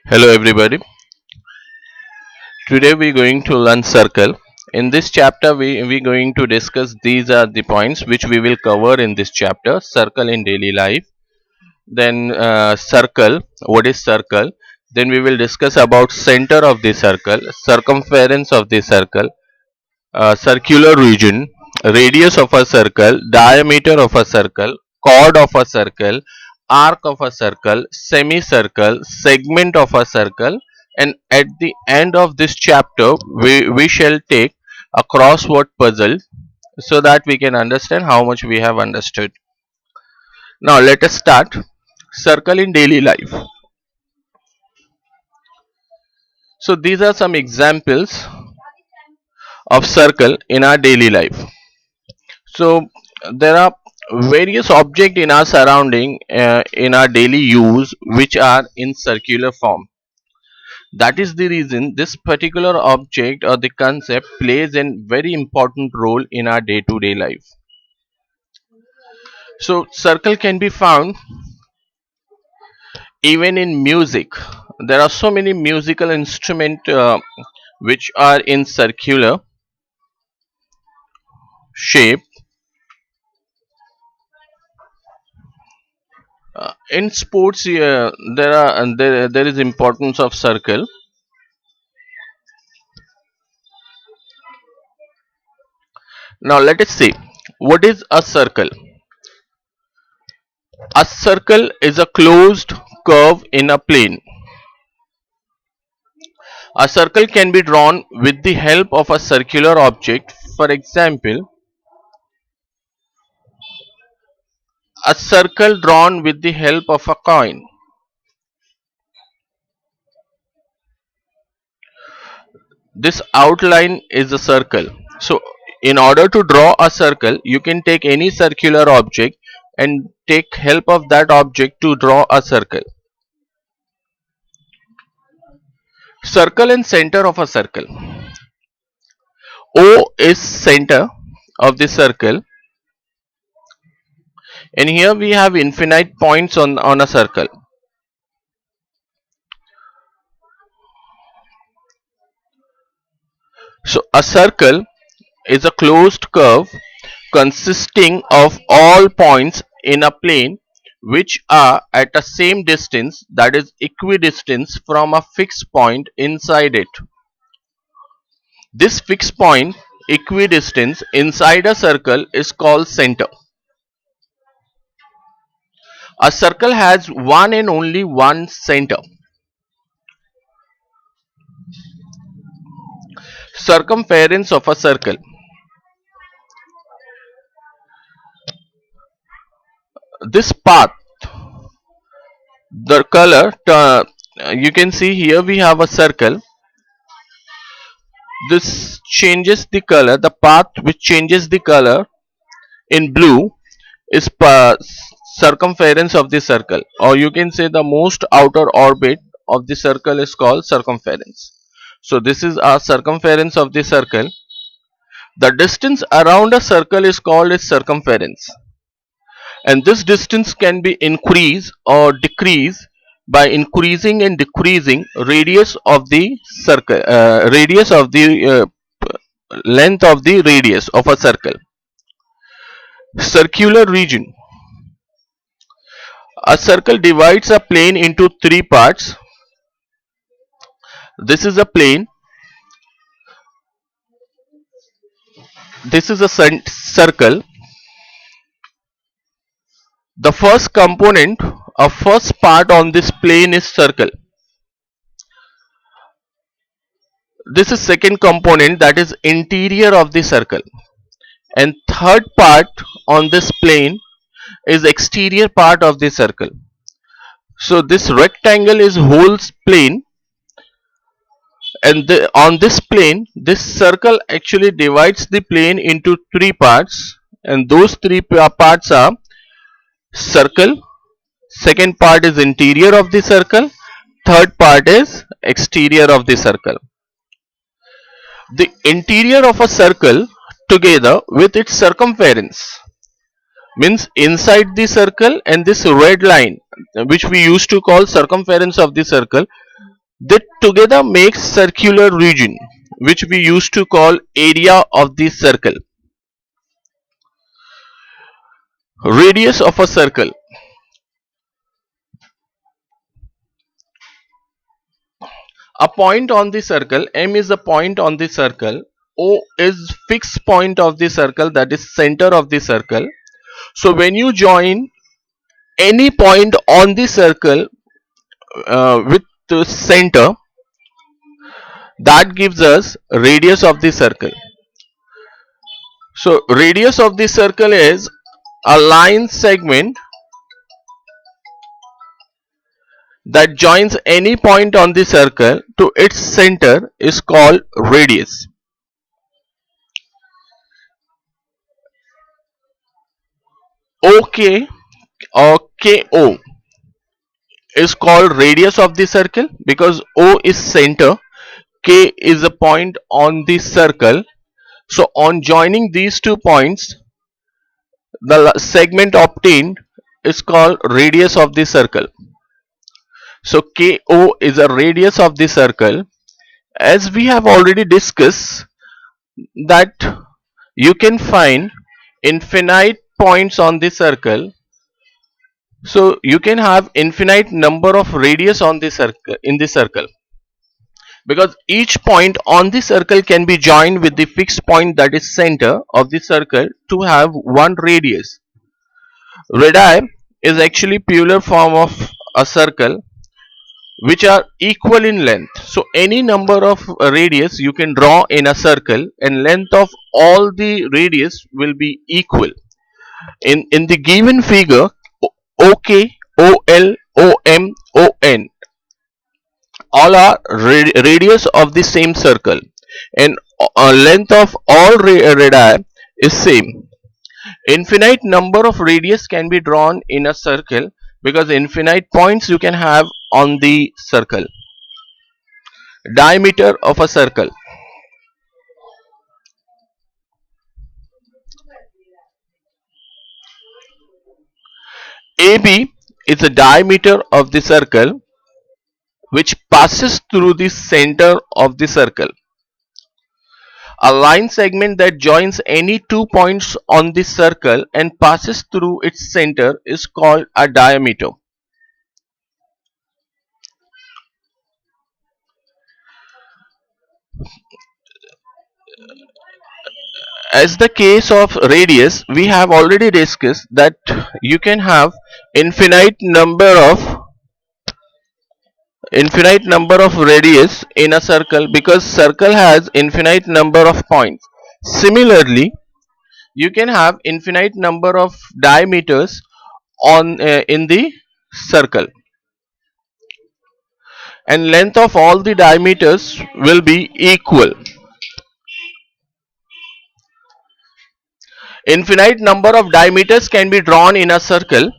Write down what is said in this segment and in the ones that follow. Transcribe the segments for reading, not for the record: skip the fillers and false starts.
Hello everybody. Today we're going to learn circle. In this chapter we're going to discuss these are the points which we will cover in this chapter. Circle in daily life. Then circle. What is circle? Then we will discuss about center of the circle, circumference of the circle, circular region, radius of a circle, diameter of a circle, chord of a circle, arc of a circle, semicircle, segment of a circle, and at the end of this chapter, we shall take a crossword puzzle so that we can understand how much we have understood. Now, let us start. Circle in daily life. So, these are some examples of circle in our daily life. So there are various objects in our surrounding in our daily use which are in circular form. That is the reason this particular object or the concept plays a very important role in our day to day life. So circle can be found even in music. There are so many musical instruments which are in circular shape. In sports, there is importance of circle. Now let us see what is a circle. A circle is a closed curve in a plane. A circle can be drawn with the help of a circular object. For example, a circle drawn with the help of a coin. This outline is a circle. So, in order to draw a circle, you can take any circular object and take help of that object to draw a circle. Circle and center of a circle. O is center of the circle, and here we have infinite points on a circle. So a circle is a closed curve consisting of all points in a plane which are at a same distance, that is equidistance from a fixed point inside it. This fixed point equidistance inside a circle is called center. A circle has one and only one center. Circumference of a circle. This path, the color, you can see here we have a circle. This changes the color. The path which changes the color in blue is circumference of the circle, or you can say the most outer orbit of the circle is called circumference. So this is our circumference of the circle. The distance around a circle is called its circumference, and this distance can be increased or decreased by increasing and decreasing radius of the circle, radius of the length of the radius of a circle. Circular region. A circle divides a plane into three parts. This is a plane. This is a circle. The first component or first part on this plane is circle. This is second component, that is interior of the circle, and third part on this plane is exterior part of the circle. So this rectangle is whole plane, and on this plane this circle actually divides the plane into three parts, and those three parts are circle, second part is interior of the circle, third part is exterior of the circle. The interior of a circle together with its circumference means inside the circle, and this red line which we used to call circumference of the circle, They together make circular region, which we used to call area of the circle. Radius of a circle. A point on the circle, M is the point on the circle, O is fixed point of the circle, that is center of the circle. So when you join any point on the circle with the center, that gives us radius of the circle. So radius of the circle is a line segment that joins any point on the circle to its center is called radius. OK or KO is called radius of the circle because O is center, K is a point on the circle. So on joining these 2 points, the segment obtained is called radius of the circle. So KO is a radius of the circle. As we have already discussed that you can find infinite points on the circle, so you can have infinite number of radius on the circle in the circle, because each point on the circle can be joined with the fixed point that is center of the circle to have one radius. Radii is actually plural form of a circle which are equal in length. So any number of radius you can draw in a circle and length of all the radius will be equal. In the given figure, OK, OL, OM, ON all are radius of the same circle, and length of all radii is same. Infinite number of radius can be drawn in a circle because infinite points you can have on the circle. Diameter of a circle. AB is the diameter of the circle which passes through the center of the circle. A line segment that joins any 2 points on the circle and passes through its center is called a diameter. As the case of radius, we have already discussed that you can have infinite number of radius in a circle because circle has infinite number of points. Similarly, you can have infinite number of diameters on in the circle, and length of all the diameters will be equal. Infinite number of diameters can be drawn in a circle.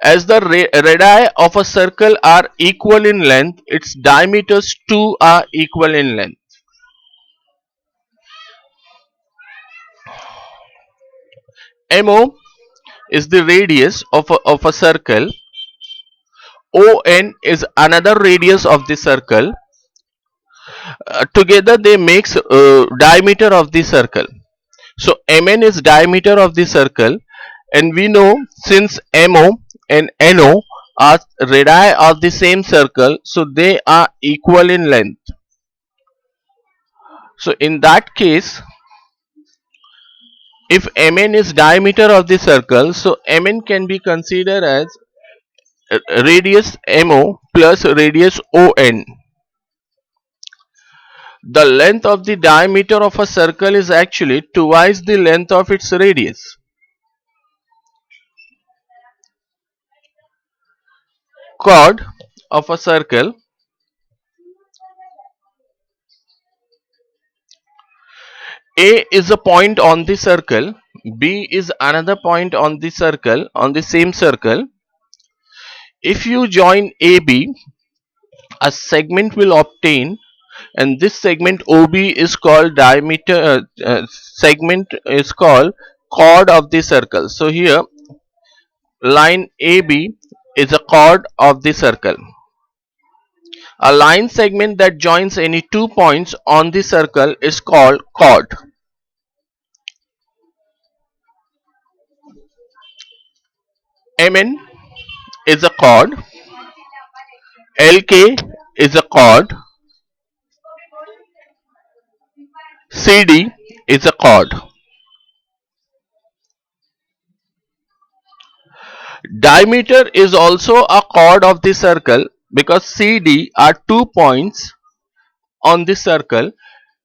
As the radii of a circle are equal in length, its diameters too are equal in length. MO is the radius of a circle. ON is another radius of the circle. Together they makes diameter of the circle. So MN is diameter of the circle, and we know since MO and NO are radii of the same circle, so they are equal in length. So in that case, if Mn is diameter of the circle, so Mn can be considered as radius MO plus radius ON. The length of the diameter of a circle is actually twice the length of its radius. Chord of a circle. A is a point on the circle, B is another point on the circle, on the same circle. If you join AB, a segment will obtain, and this segment OB is called diameter, segment is called chord of the circle. So here line AB is a chord of the circle. A line segment that joins any 2 points on the circle is called chord. MN is a chord, LK is a chord, CD is a chord. Diameter is also a chord of the circle because CD are 2 points on the circle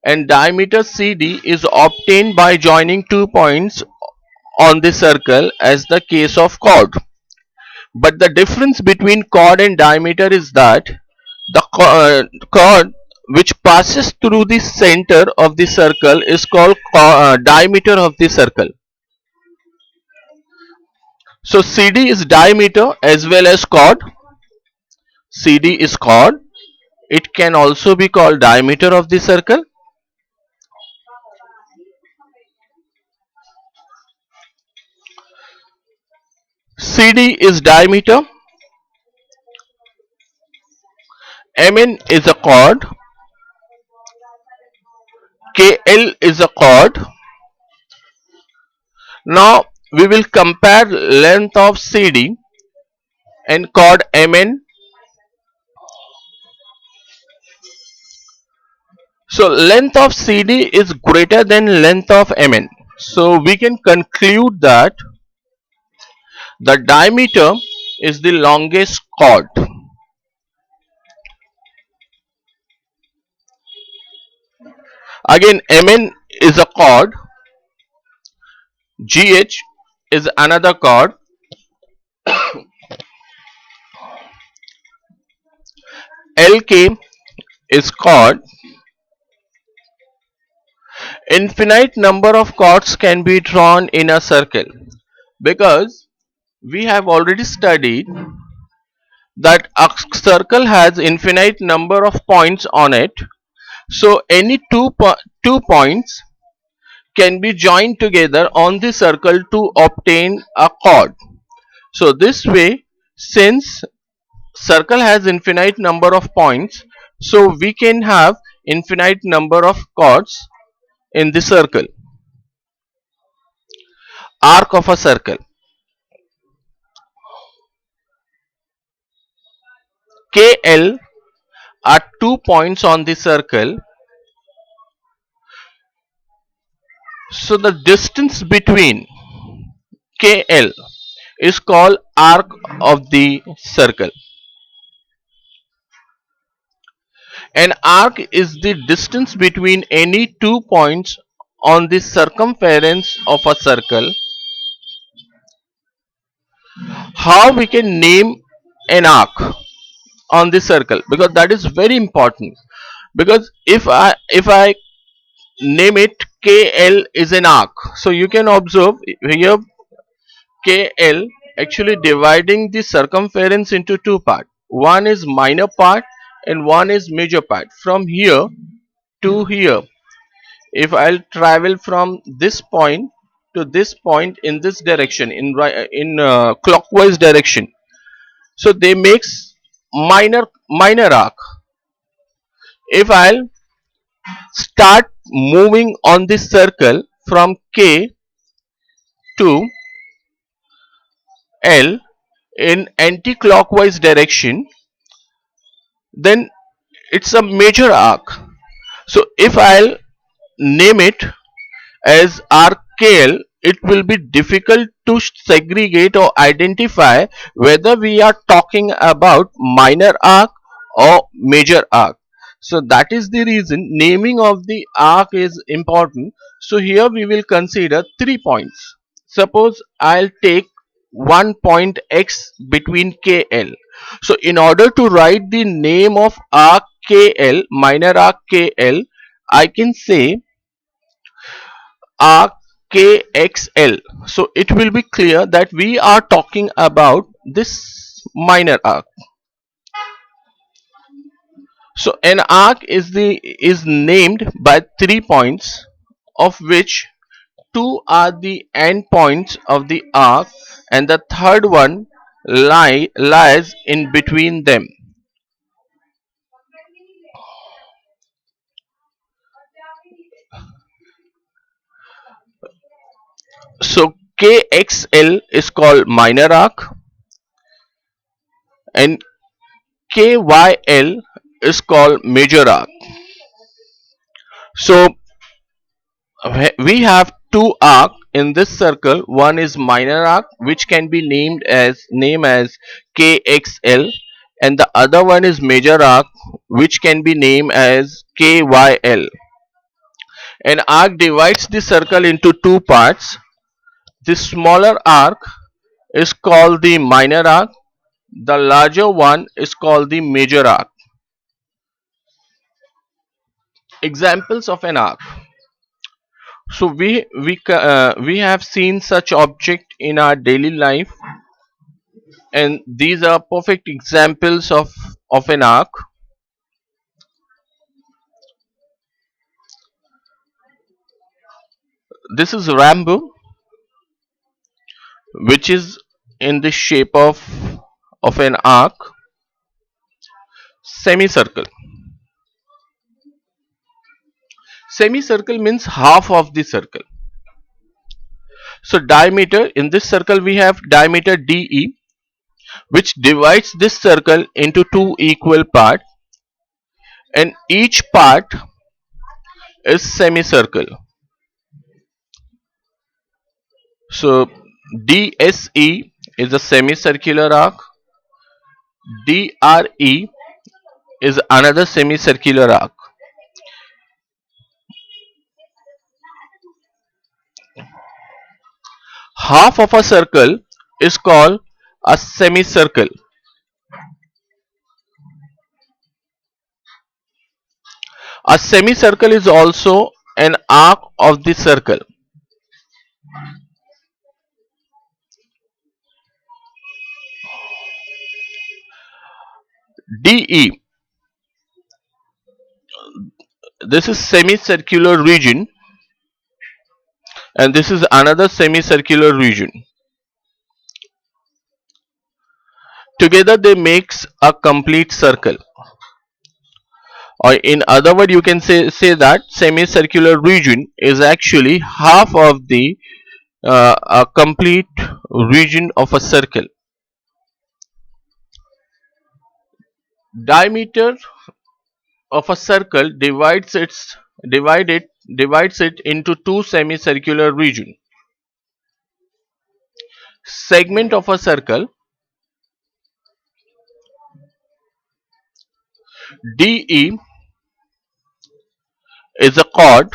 and diameter CD is obtained by joining 2 points on the circle as the case of chord. But the difference between chord and diameter is that the chord which passes through the center of the circle is called diameter of the circle. So CD is diameter as well as chord. CD is chord. It can also be called diameter of the circle. CD is diameter. MN is a chord. KL is a chord. Now we will compare length of CD and chord MN. So length of CD is greater than length of MN. So we can conclude that the diameter is the longest chord. Again, Mn is a chord, Gh is another chord, Lk is chord. Infinite number of chords can be drawn in a circle because we have already studied that a circle has infinite number of points on it. So any two points can be joined together on the circle to obtain a chord. So this way, since circle has infinite number of points, so we can have infinite number of chords in the circle. Arc of a circle. KL are 2 points on the circle. So the distance between KL is called arc of the circle. An arc is the distance between any 2 points on the circumference of a circle. How we can name an arc on the circle, because that is very important, because if I name it KL is an arc, so you can observe here KL actually dividing the circumference into two parts. One is minor part and one is major part. From here to here, if I'll travel from this point to this point in this direction, in clockwise direction, so they makes minor arc. If I'll start moving on this circle from K to L in anti-clockwise direction, then it's a major arc. So if I'll name it as RKL, it will be difficult to segregate or identify whether we are talking about minor arc or major arc. So that is the reason naming of the arc is important. So here we will consider 3 points. Suppose I'll take one point X between KL. So in order to write the name of arc KL, minor arc KL, I can say arc KXL. So it will be clear that we are talking about this minor arc. So an arc is named by 3 points, of which two are the end points of the arc and the third one lies in between them. So KXL is called minor arc and KYL is called major arc. So we have two arc in this circle. One is minor arc which can be named as KXL, and the other one is major arc which can be named as KYL. An arc divides the circle into two parts. The smaller arc is called the minor arc. The larger one is called the major arc. Examples of an arc. So we have seen such object in our daily life, and these are perfect examples of an arc. This is Rambo, which is in the shape of an arc. Semicircle. Semicircle means half of the circle. So diameter, in this circle we have diameter DE, which divides this circle into two equal parts, and each part is semicircle. So DSE is a semicircular arc. DRE is another semicircular arc. Half of a circle is called a semicircle. A semicircle is also an arc of the circle. DE, this is semicircular region, and this is another semicircular region. Together they makes a complete circle. Or in other words, you can say that semicircular region is actually half of the a complete region of a circle. Diameter of a circle divides it into two semicircular region. Segment of a circle. DE is a chord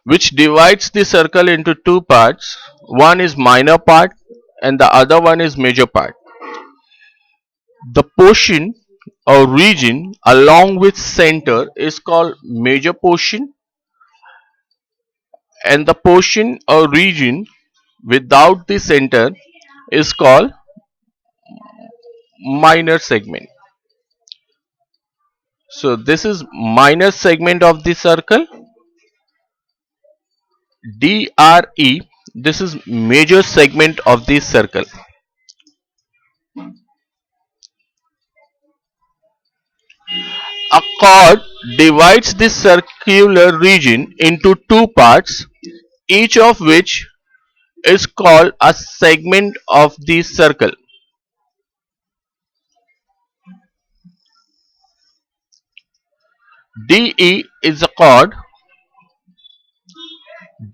which divides the circle into two parts. One is minor part and the other one is major part. The portion or region along with center is called major portion, and the portion or region without the center is called minor segment. So this is minor segment of the circle. DRE, this is major segment of the circle. A chord divides the circular region into two parts, each of which is called a segment of the circle. DE is a chord.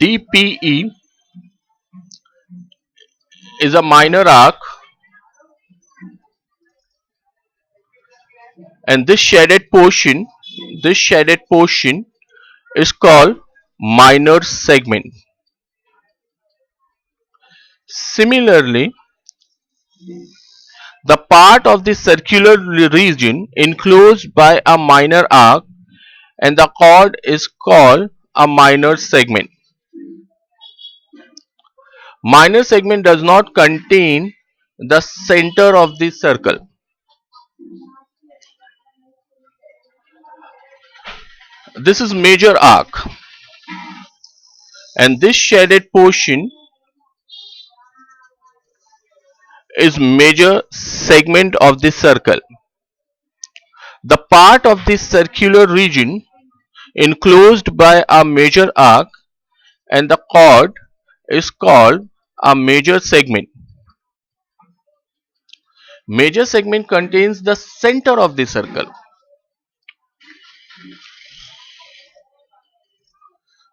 DPE is a minor arc, and this shaded portion is called minor segment. Similarly, the part of the circular region enclosed by a minor arc and the chord is called a minor segment. Minor segment does not contain the center of the circle. This is major arc, and this shaded portion is major segment of the circle. The part of the circular region enclosed by a major arc and the chord is called a major segment. Major segment contains the center of the circle.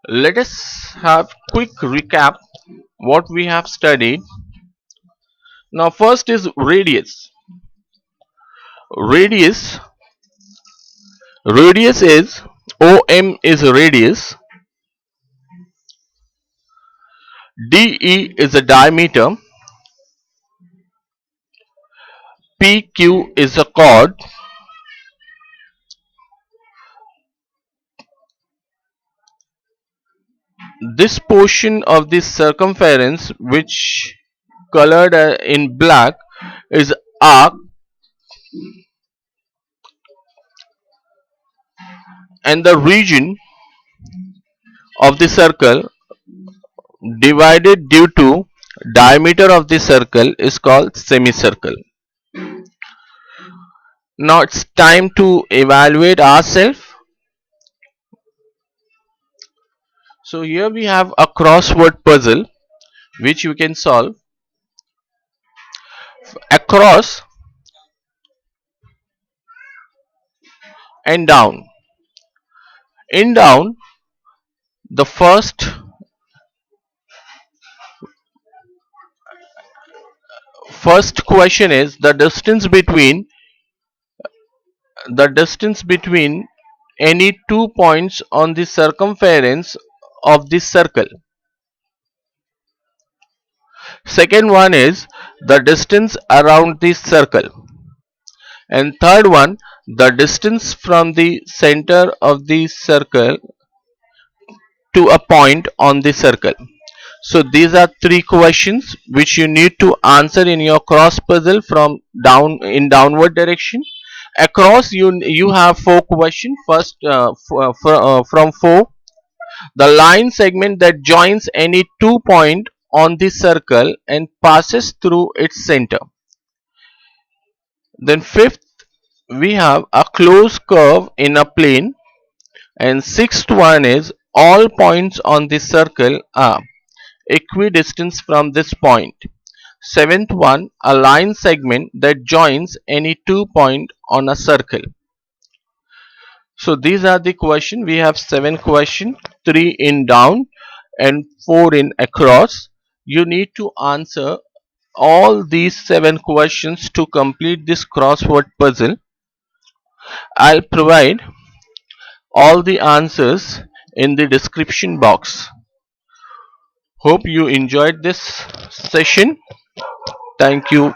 Let us have quick recap what we have studied. Now first is radius. Radius radius is OM is radius, DE is a diameter, PQ is a chord, this portion of the circumference which colored in black is arc, and the region of the circle divided due to diameter of the circle is called semicircle. Now it's time to evaluate ourselves. So here we have a crossword puzzle which you can solve. Across and down. In down, the first question is the distance between any 2 points on the circumference of this circle. Second one is the distance around the circle, and third one the distance from the center of the circle to a point on the circle. So these are three questions which you need to answer in your cross puzzle from downward direction. Across you have four questions. First, from four, the line segment that joins any 2 point on the circle and passes through its center. Then fifth, we have a closed curve in a plane, and sixth one is all points on the circle are equidistant from this point. Seventh one, a line segment that joins any 2 point on a circle. So these are the question. We have 7 questions, 3 in down and 4 in across. You need to answer all these 7 questions to complete this crossword puzzle. I'll provide all the answers in the description box. Hope you enjoyed this session. Thank you